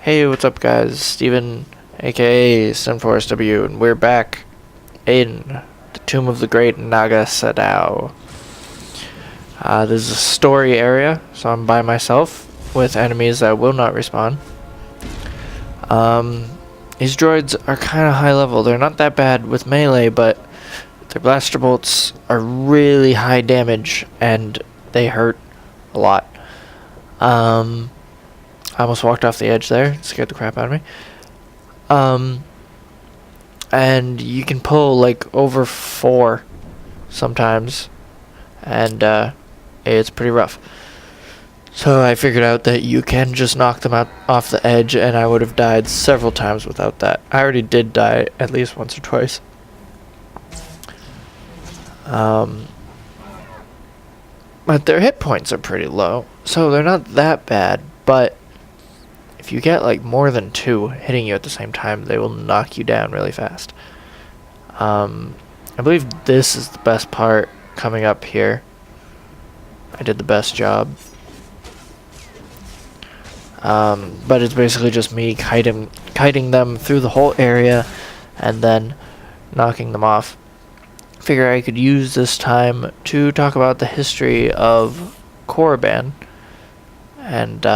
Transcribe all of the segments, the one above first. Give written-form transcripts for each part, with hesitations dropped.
Hey, what's up guys? Steven, aka Sunforest W, and we're back in the Tomb of the Great Naga Sadow. This is a story area, so I'm by myself with enemies that will not respawn. These droids are kind of high level. They're not that bad with melee, but their blaster bolts are really high damage and they hurt a lot. I almost walked off the edge there. It scared the crap out of me. And you can pull like over 4 sometimes, and it's pretty rough. So I figured out that you can just knock them out off the edge, and I would have died several times without that. I already did die at least once or twice. But their hit points are pretty low, so they're not that bad, but if you get like more than 2 hitting you at the same time, they will knock you down really fast. I believe this is the best part coming up here. I did the best job. But it's basically just me kiting them through the whole area and then knocking them off. Figure I could use this time to talk about the history of Korriban and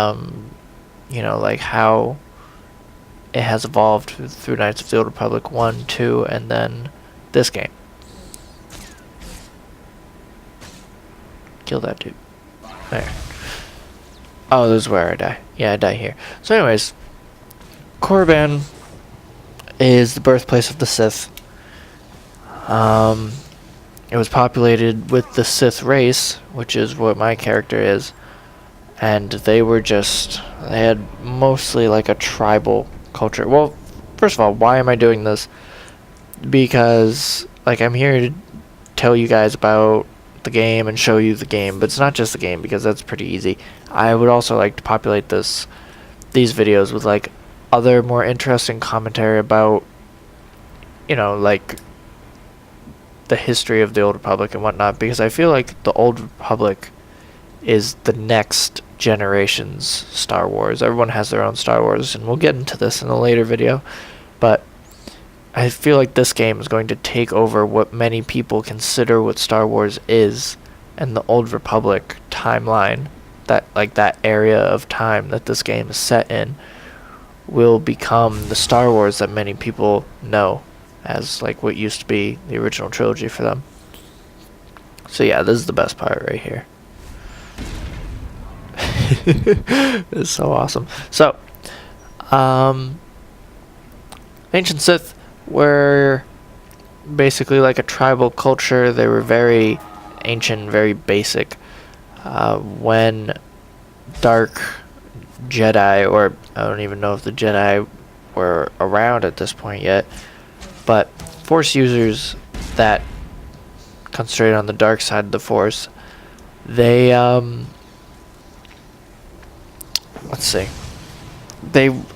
you know, like how it has evolved through Knights of the Old Republic 1, 2, and then this game. Kill that dude. There. Oh, this is where I die. Yeah, I die here. So anyways, Korriban is the birthplace of the Sith. It was populated with the Sith race, which is what my character is. And they had mostly like a tribal culture. Well, first of all, why am I doing this? Because, like, I'm here to tell you guys about the game and show you the game, but it's not just the game, because that's pretty easy. I would also like to populate these videos with, like, other more interesting commentary about, you know, like, the history of the Old Republic and whatnot, because I feel like the Old Republic is the next generation's Star Wars. Everyone has their own Star Wars, and we'll get into this in a later video, but I feel like this game is going to take over what many people consider what Star Wars is, and the Old Republic timeline, that area of time that this game is set in, will become the Star Wars that many people know as like what used to be the original trilogy for them. So yeah, this is the best part right here. This is so awesome. So, ancient Sith were basically like a tribal culture. They were very ancient, very basic. When dark Jedi, or I don't even know if the Jedi were around at this point yet, but Force users that concentrated on the dark side of the Force, they let's see.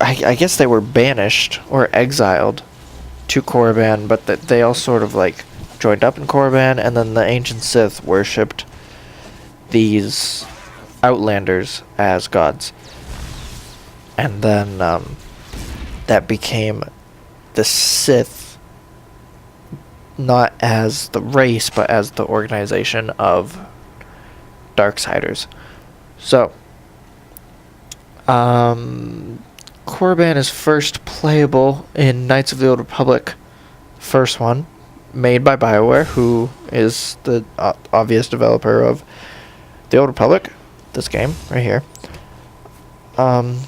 I guess they were banished or exiled to Korriban, but they all sort of like joined up in Korriban, and then the ancient Sith worshipped these outlanders as gods. And then that became the Sith, not as the race, but as the organization of Darksiders. So, Korriban is first playable in Knights of the Old Republic, first one, made by BioWare, who is the obvious developer of the Old Republic, this game right here. And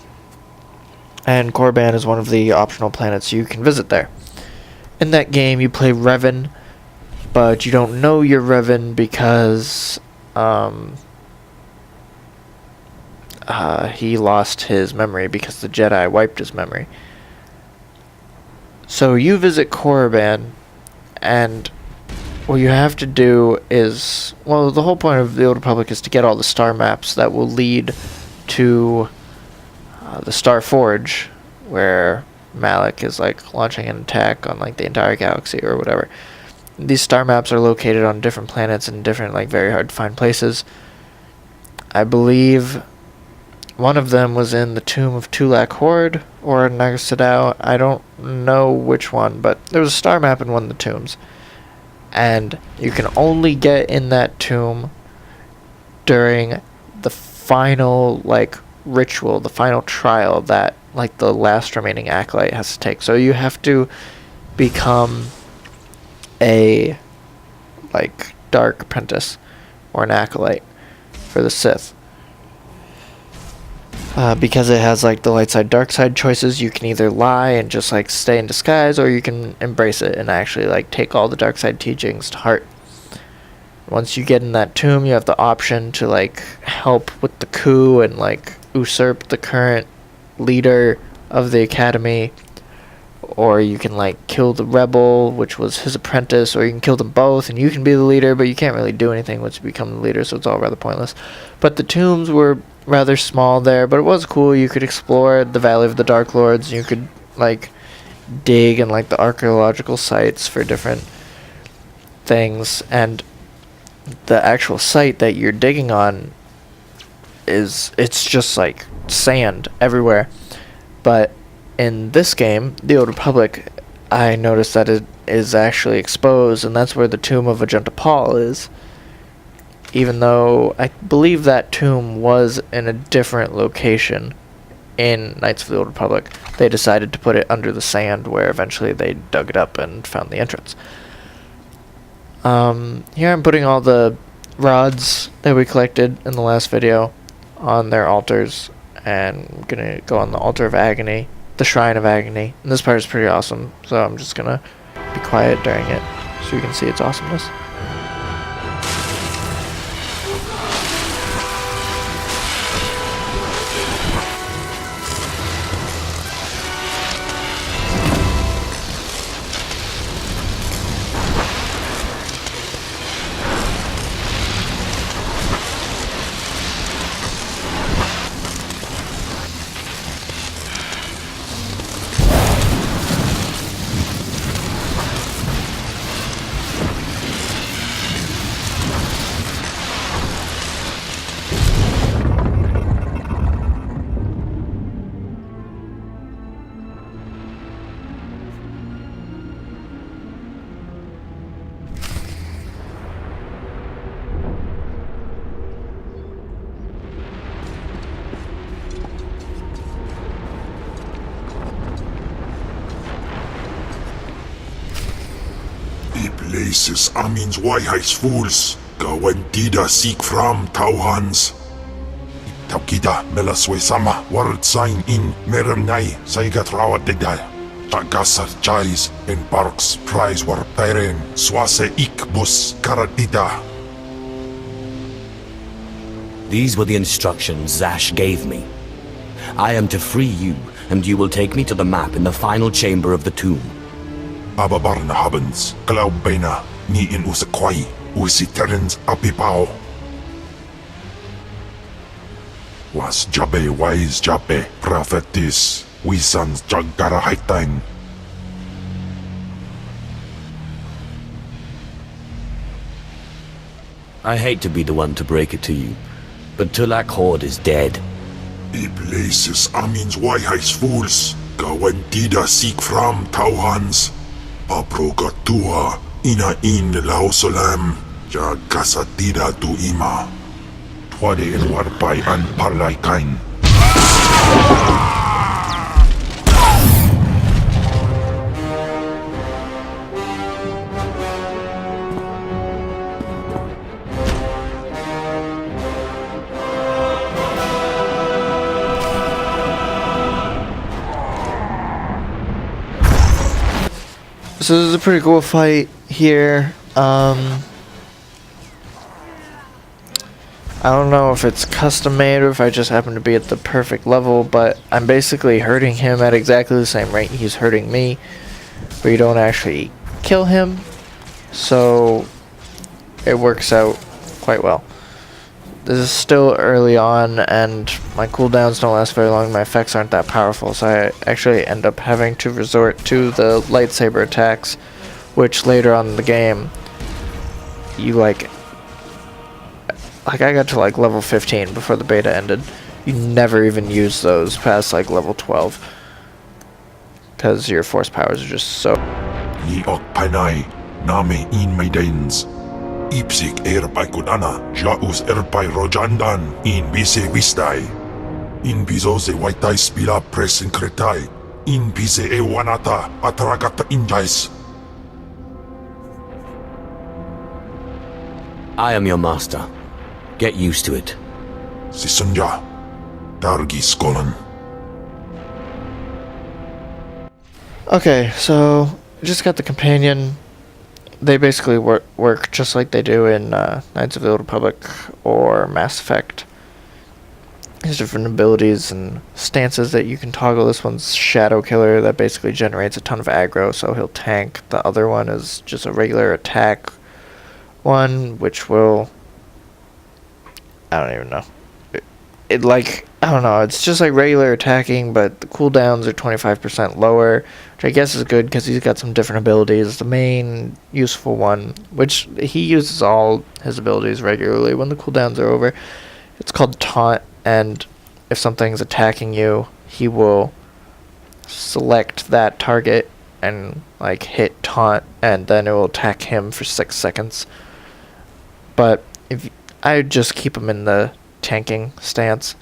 Korriban is one of the optional planets you can visit there. In that game, you play Revan, but you don't know you're Revan because he lost his memory because the Jedi wiped his memory. So you visit Korriban, and what you have to do is, well, the whole point of the Old Republic is to get all the star maps that will lead to the Star Forge, where Malik is like launching an attack on like the entire galaxy or whatever. These star maps are located on different planets and different like very hard to find places. I believe One of them was in the tomb of Tulak Horde or Naga Sadow. I don't know which one, but there was a star map in one of the tombs. And you can only get in that tomb during the final, like, ritual, the final trial that, like, the last remaining acolyte has to take. So you have to become a, like, dark apprentice or an acolyte for the Sith. Because it has, like, the light side, dark side choices, you can either lie and just, like, stay in disguise, or you can embrace it and actually, like, take all the dark side teachings to heart. Once you get in that tomb, you have the option to, like, help with the coup and, like, usurp the current leader of the academy, or you can, like, kill the rebel, which was his apprentice, or you can kill them both and you can be the leader, but you can't really do anything once you become the leader, so it's all rather pointless. But the tombs were rather small there, but it was cool. You could explore the Valley of the Dark Lords. You could, like, dig in, like, the archaeological sites for different things, and the actual site that you're digging on it's just, like, sand everywhere. But in this game, the Old Republic, I noticed that it is actually exposed, and that's where the tomb of Agenta Paul is. Even though I believe that tomb was in a different location in Knights of the Old Republic, they decided to put it under the sand, where eventually they dug it up and found the entrance. Here I'm putting all the rods that we collected in the last video on their altars, and I'm gonna go on the altar of agony, the shrine of agony, and this part is pretty awesome, so I'm just gonna be quiet during it so you can see its awesomeness. Places amins wayhais fools, gawantida seek from tauhans. Taukida melaswe sama word sign in merernai saigat rawat degdal. Tagasar charis en parks prize war peren swase ikbus karatida. These were the instructions Zash gave me. I am to free you, and you will take me to the map in the final chamber of the tomb. Ababarna habens, glaubena, ni in usakwai, usi terens apipao. Was jabe wise jabe, prophetis, wisans jagara haitain. I hate to be the one to break it to you, but Tulak Horde is dead. I places amins wayhais fools, gawantida seek from tauhans. Paprogatua ina in lausolam, jagasatida tu ima. Twade en warpai an parlaikain. So this is a pretty cool fight here. I don't know if it's custom made or if I just happen to be at the perfect level, but I'm basically hurting him at exactly the same rate he's hurting me, but you don't actually kill him, so it works out quite well. This is still early on, and my cooldowns don't last very long, my effects aren't that powerful, so I actually end up having to resort to the lightsaber attacks, which later on in the game, you I got to like level 15 before the beta ended, You never even use those past like level 12. Because your force powers are just so... Ni ok panai, name in maidens. Ipsik erpai kudana, jaus erpai rojandan, in bise wistai. In bizoze waitai spila presen kretai, in bise ewanata atragata injais. I am your master. Get used to it. Sisunja, dargi skolan. Okay, so just got the companion. They basically work just like they do in Knights of the Old Republic or Mass Effect. There's different abilities and stances that you can toggle. This one's Shadow Killer that basically generates a ton of aggro, so he'll tank. The other one is just a regular attack one, which will... I don't even know. It like, I don't know, it's just like regular attacking, but the cooldowns are 25% lower, which I guess is good because he's got some different abilities. The main useful one, which he uses all his abilities regularly when the cooldowns are over, it's called Taunt, and if something's attacking you, he will select that target and like hit Taunt, and then it will attack him for 6 seconds. But if I just keep him in the tanking stance,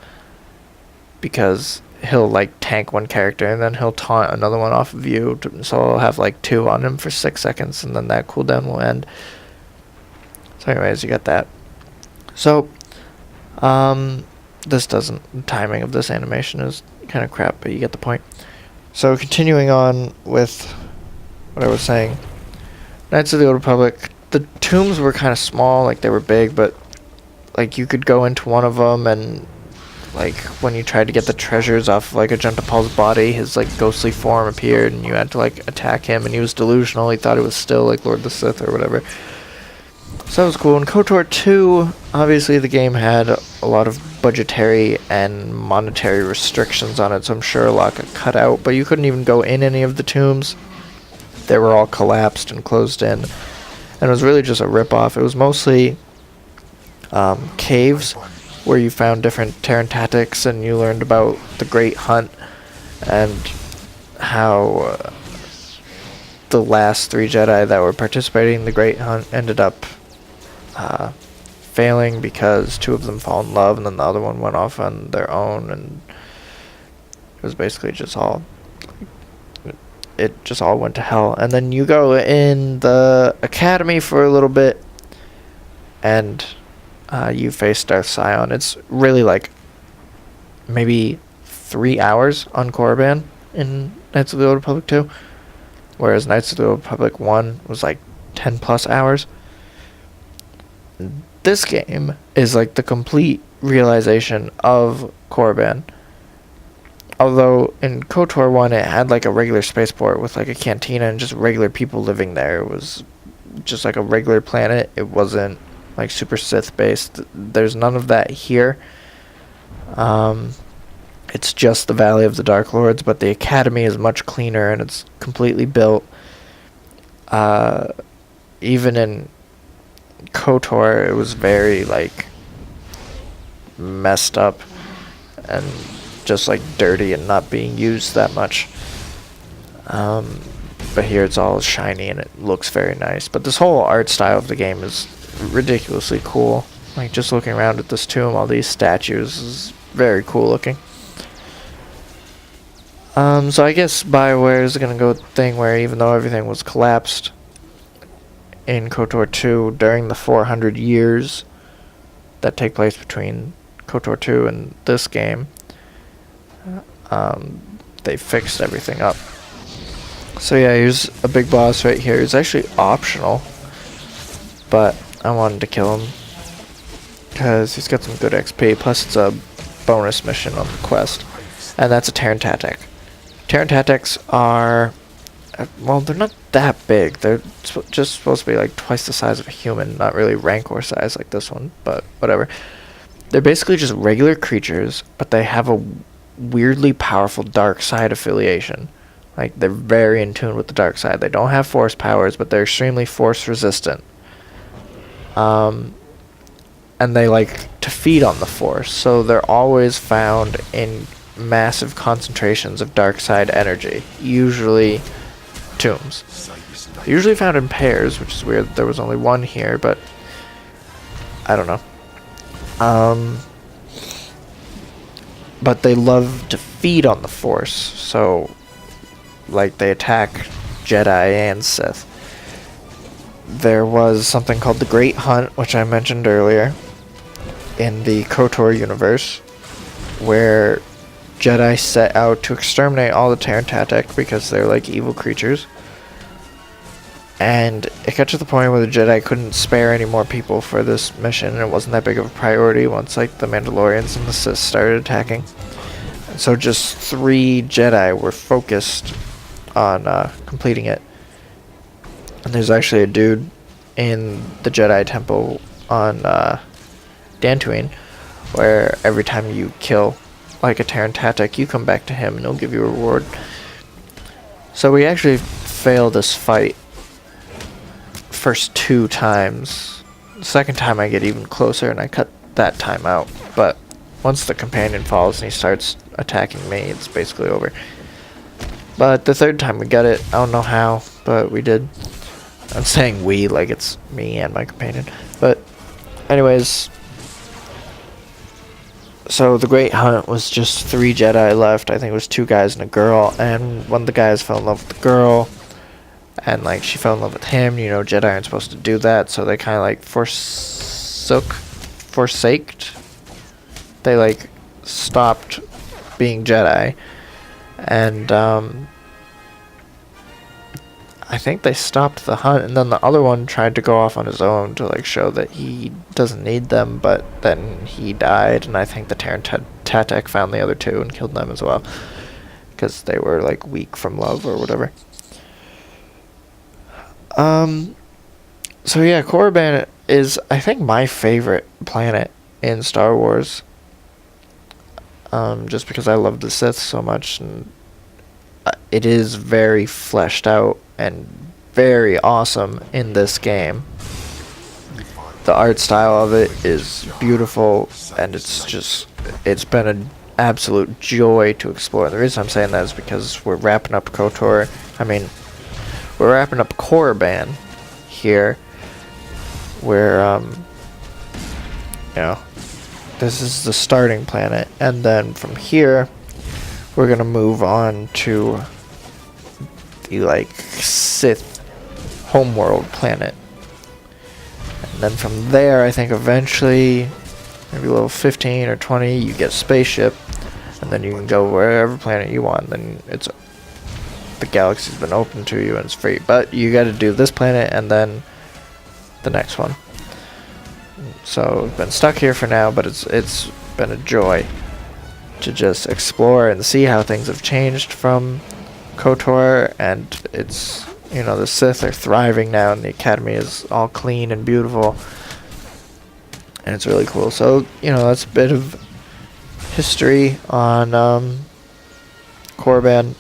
because he'll like tank one character and then he'll taunt another one off of you, so I'll have like 2 on him for 6 seconds and then that cooldown will end. So anyways, you got that. So this doesn't, the timing of this animation is kind of crap, but you get the point. So continuing on with what I was saying, Knights of the Old Republic, the tombs were kind of small, like they were big, but like you could go into one of them, and like when you tried to get the treasures off like a Gentipal's body, his like ghostly form appeared and you had to like attack him, and he was delusional. He thought it was still like Lord of the Sith or whatever. So that was cool. In KOTOR 2, obviously the game had a lot of budgetary and monetary restrictions on it, so I'm sure a lot got cut out, but you couldn't even go in any of the tombs. They were all collapsed and closed in, and it was really just a rip-off. It was mostly caves where you found different Terentateks, and you learned about the Great Hunt and how the last 3 Jedi that were participating in the Great Hunt ended up failing because 2 of them fall in love and then the other one went off on their own, and it was basically just all, it just all went to hell. And then you go in the academy for a little bit and you face Darth Sion. It's really like maybe 3 hours on Korriban in Knights of the Old Republic 2, whereas Knights of the Old Republic 1 was like 10 plus hours. This game is like the complete realization of Korriban. Although in KOTOR 1 it had like a regular spaceport with like a cantina and just regular people living there. It was just like a regular planet. It wasn't like super Sith based. There's none of that here. It's just the Valley of the Dark Lords, but the academy is much cleaner and it's completely built. Even in KOTOR, it was very like messed up and just like dirty and not being used that much. But here it's all shiny and it looks very nice. But this whole art style of the game is ridiculously cool. Like just looking around at this tomb, all these statues is very cool looking. So I guess BioWare is gonna go with the thing where even though everything was collapsed in KOTOR 2 during the 400 years that take place between KOTOR 2 and this game, they fixed everything up. So yeah, here's a big boss right here. It's actually optional, but I wanted to kill him because he's got some good XP, plus it's a bonus mission on the quest, and that's a Terentatek. Terentateks are, well, they're not that big. They're just supposed to be like twice the size of a human, not really Rancor size like this one, but whatever. They're basically just regular creatures, but they have a weirdly powerful dark side affiliation. Like, they're very in tune with the dark side. They don't have force powers, but they're extremely force resistant. and they like to feed on the Force, so they're always found in massive concentrations of dark side energy, usually tombs. Usually found in pairs, which is weird. There was only one here, but I don't know. But they love to feed on the Force, so like they attack Jedi and Sith. There was something called the Great Hunt, which I mentioned earlier, in the KOTOR universe, where Jedi set out to exterminate all the Terentatek because they're like evil creatures. And it got to the point where the Jedi couldn't spare any more people for this mission, and it wasn't that big of a priority once like the Mandalorians and the Sith started attacking. And so just 3 Jedi were focused on completing it. And there's actually a dude in the Jedi Temple on Dantooine, where every time you kill like a Terentatek, you come back to him and he'll give you a reward. So we actually failed this fight first 2 times. The second time I get even closer and I cut that time out. But once the companion falls and he starts attacking me, it's basically over. But the third time we got it. I don't know how, but we did. I'm saying we like it's me and my companion. But anyways, so the Great Hunt was just 3 Jedi left. I think it was 2 guys and a girl, and one of the guys fell in love with the girl, and like she fell in love with him. You know, Jedi aren't supposed to do that, so they kind of like forsaked. They like stopped being Jedi, and I think they stopped the hunt, and then the other one tried to go off on his own to like show that he doesn't need them, but then he died, and I think the Terentatek found the other 2 and killed them as well, because they were like weak from love or whatever. So yeah, Korriban is, I think, my favorite planet in Star Wars, just because I love the Sith so much, and it is very fleshed out and very awesome in this game. The art style of it is beautiful, and it's been an absolute joy to explore. And the reason I'm saying that is because we're wrapping up KOTOR. We're wrapping up Korriban here, where this is the starting planet, and then from here we're gonna move on to the like Sith homeworld planet, and then from there I think eventually maybe level 15 or 20 you get a spaceship, and then you can go wherever planet you want. Then the galaxy's been open to you and it's free, but you got to do this planet and then the next one. So we've been stuck here for now, but it's been a joy to just explore and see how things have changed from KOTOR, and it's, you know, the Sith are thriving now and the academy is all clean and beautiful, and it's really cool. So, you know, that's a bit of history on Korriban.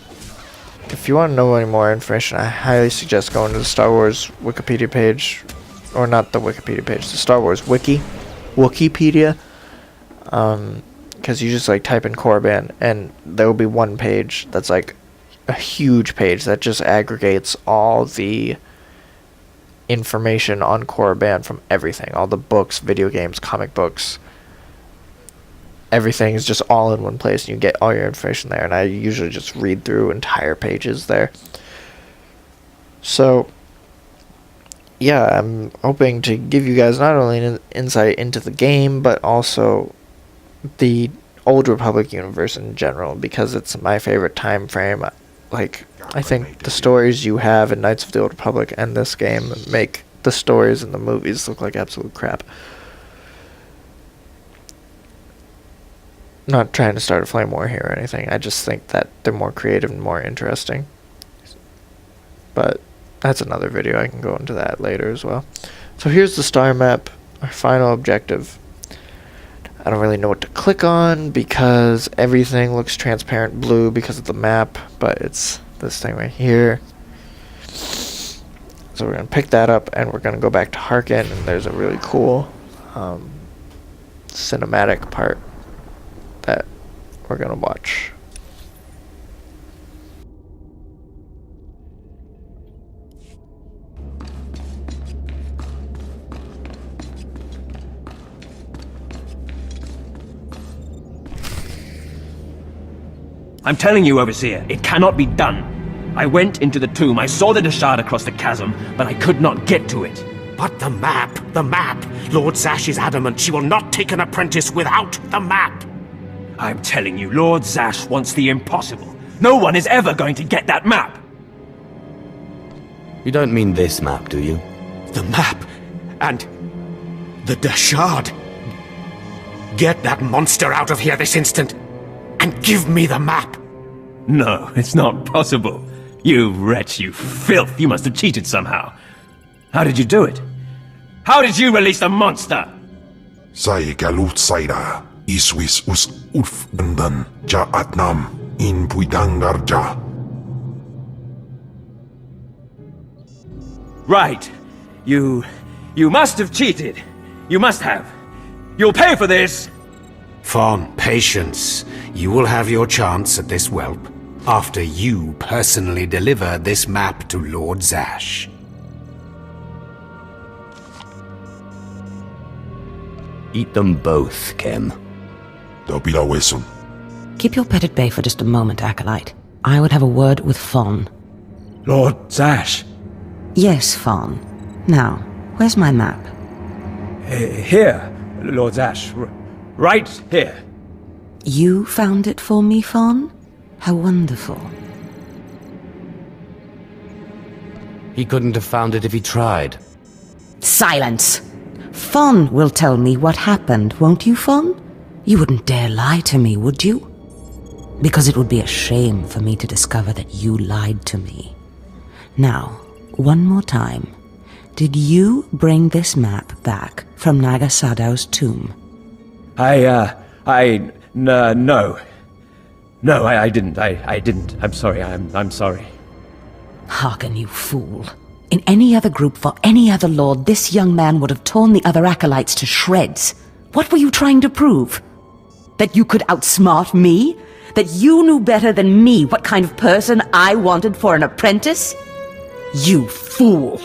If you want to know any more information, I highly suggest going to the Star Wars Wikipedia page, or not the Wikipedia page, the Star Wars Wikipedia, because you just like type in Korriban and there will be one page that's like a huge page that just aggregates all the information on Korriban from everything, all the books, video games, comic books. Everything is just all in one place, and you get all your information there, and I usually just read through entire pages there. So yeah, I'm hoping to give you guys not only an insight into the game, but also the Old Republic universe in general, because it's my favorite time frame. Like, I think the stories you have in Knights of the Old Republic and this game make the stories in the movies look like absolute crap. Not trying to start a flame war here or anything. I just think that they're more creative and more interesting. But that's another video. I can go into that later as well. So here's the star map, our final objective. I don't really know what to click on because everything looks transparent blue because of the map, but it's this thing right here. So we're going to pick that up and we're going to go back to Harkin, and there's a really cool cinematic part that we're gonna watch. I'm telling you, Overseer, it cannot be done. I went into the tomb, I saw the Dashade across the chasm, but I could not get to it. But the map! The map! Lord Zash is adamant she will not take an apprentice without the map! I'm telling you, Lord Zash wants the impossible. No one is ever going to get that map! You don't mean this map, do you? The map! And the Dashade! Get that monster out of here this instant! And give me the map! No, it's not possible. You wretch, you filth, you must have cheated somehow. How did you do it? How did you release the monster? Sai galut saira, iswis us ulf bandan, ja atnam, in puidangarja. Right. You must have cheated. You must have. You'll pay for this! Fawn, patience. You will have your chance at this whelp, after you personally deliver this map to Lord Zash. Eat them both, Kem. Dobila wesun. Keep your pet at bay for just a moment, Acolyte. I would have a word with Fawn. Lord Zash. Yes, Fawn. Now, where's my map? Here, Lord Zash. Right here. You found it for me, Fawn? How wonderful. He couldn't have found it if he tried. Silence! Fawn will tell me what happened, won't you, Fawn? You wouldn't dare lie to me, would you? Because it would be a shame for me to discover that you lied to me. Now, one more time. Did you bring this map back from Naga Sadow's tomb? No. No, I didn't. I didn't. I'm sorry. I'm sorry. Hearken, you fool. In any other group for any other lord, this young man would have torn the other acolytes to shreds. What were you trying to prove? That you could outsmart me? That you knew better than me what kind of person I wanted for an apprentice? You fool!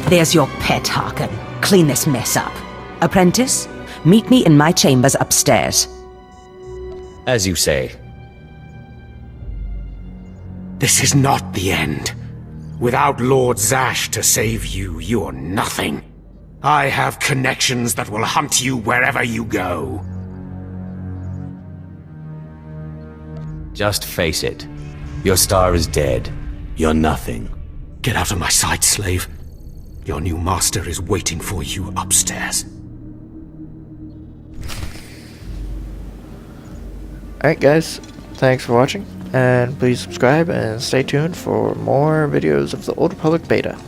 There's your pet, Harkin. Clean this mess up. Apprentice, meet me in my chambers upstairs. As you say. This is not the end. Without Lord Zash to save you, you're nothing. I have connections that will hunt you wherever you go. Just face it. Your star is dead. You're nothing. Get out of my sight, slave. Your new master is waiting for you upstairs. Alright guys, thanks for watching, and please subscribe and stay tuned for more videos of the Old Republic Beta.